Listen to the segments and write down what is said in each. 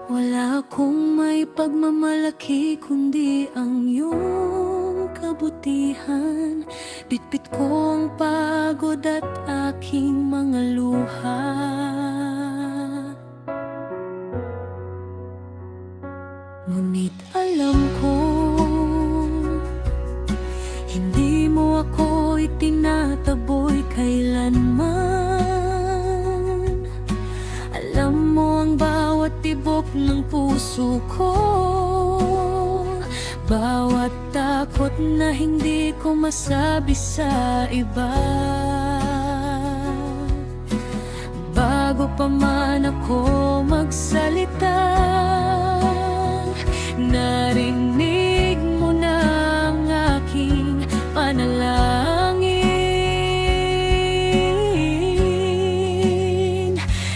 Wala akong may pagmamalaki kundi ang iyong kabutihan. Bitbit ko ang pagod at aking mga luha. Ngunit alam ko, hindi mo ako itinataboy kailanman. Alam mo ang bawat tibok ng puso ko, bawat takot na hindi ko masabi sa iba. Bago pa man ako magsalita, narinig mo na ang aking panalangin.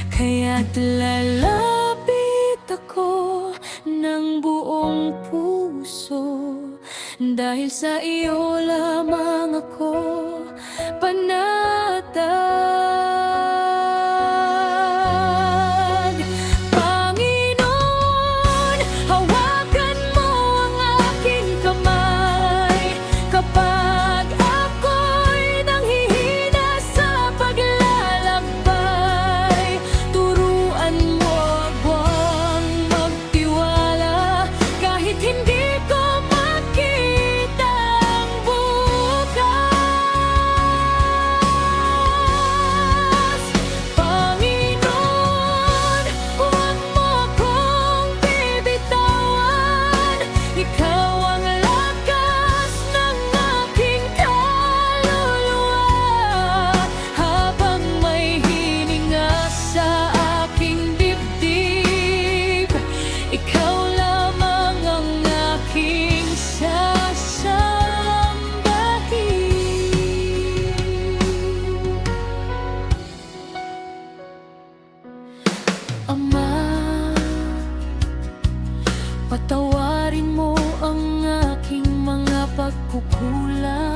Kaya't lalapit ako ng buong puso, dahil sa iyo lamang ako panatag. Panginoon, hawakan mo ang aking kamay kapag ako'y nanghihina sa paglalakbay. Turuan mo akong magtiwala kahit hindi ko makita ang bukas. Panginoon, huwag mo akong bibitawan. Ikaw ang lakas ng aking kaluluwa. Habang may hininga sa aking dibdib, ikaw lamang ang aking sasambahin. Ama, patawarin mo ang aking mga pagkukulang.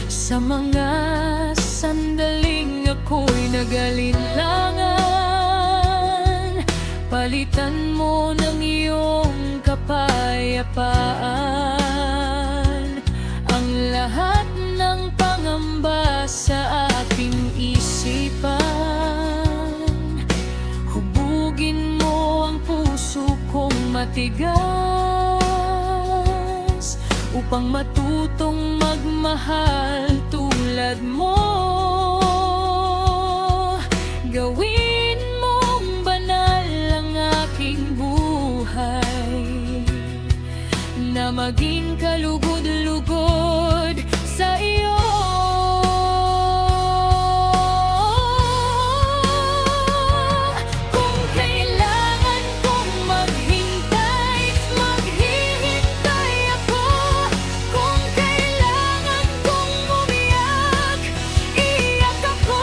Sa mga sandaling ako'y nag-alinlangan, palitan mo ng iyong kapayapaan ang lahat ng pangamba sa aking isipan. Hubugin mo ang puso kong matigas upang matutong magmahal tulad mo. Gawin mong banal ang aking buhay, na maging kalugod-lugod sa iyo. Kung kailangan kong maghintay, maghihintay ako. Kung kailangan kong umiyak, iyak ako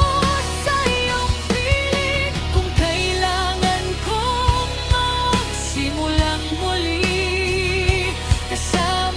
sa iyong piling. Kung kailangan kong magsimulang muli kasama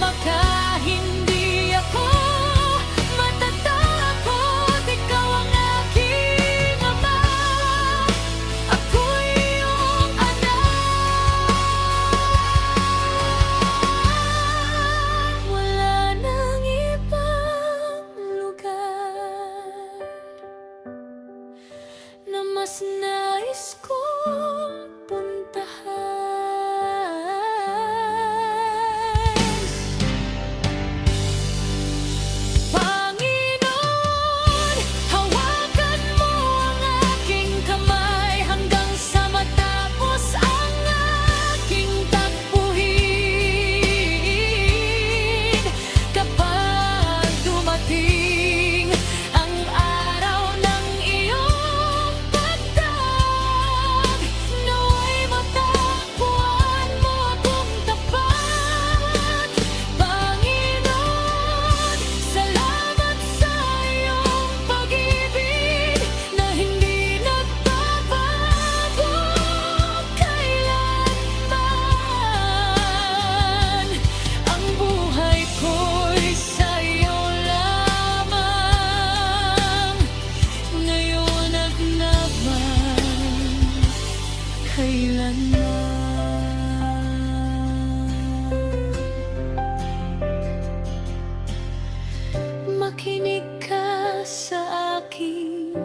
Makinig ka sa aking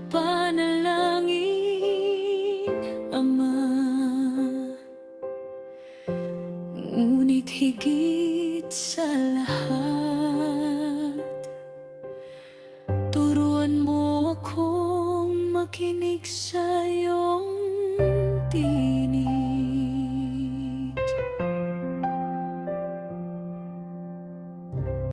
panalangin, Ama. Ngunit higit sa lahat,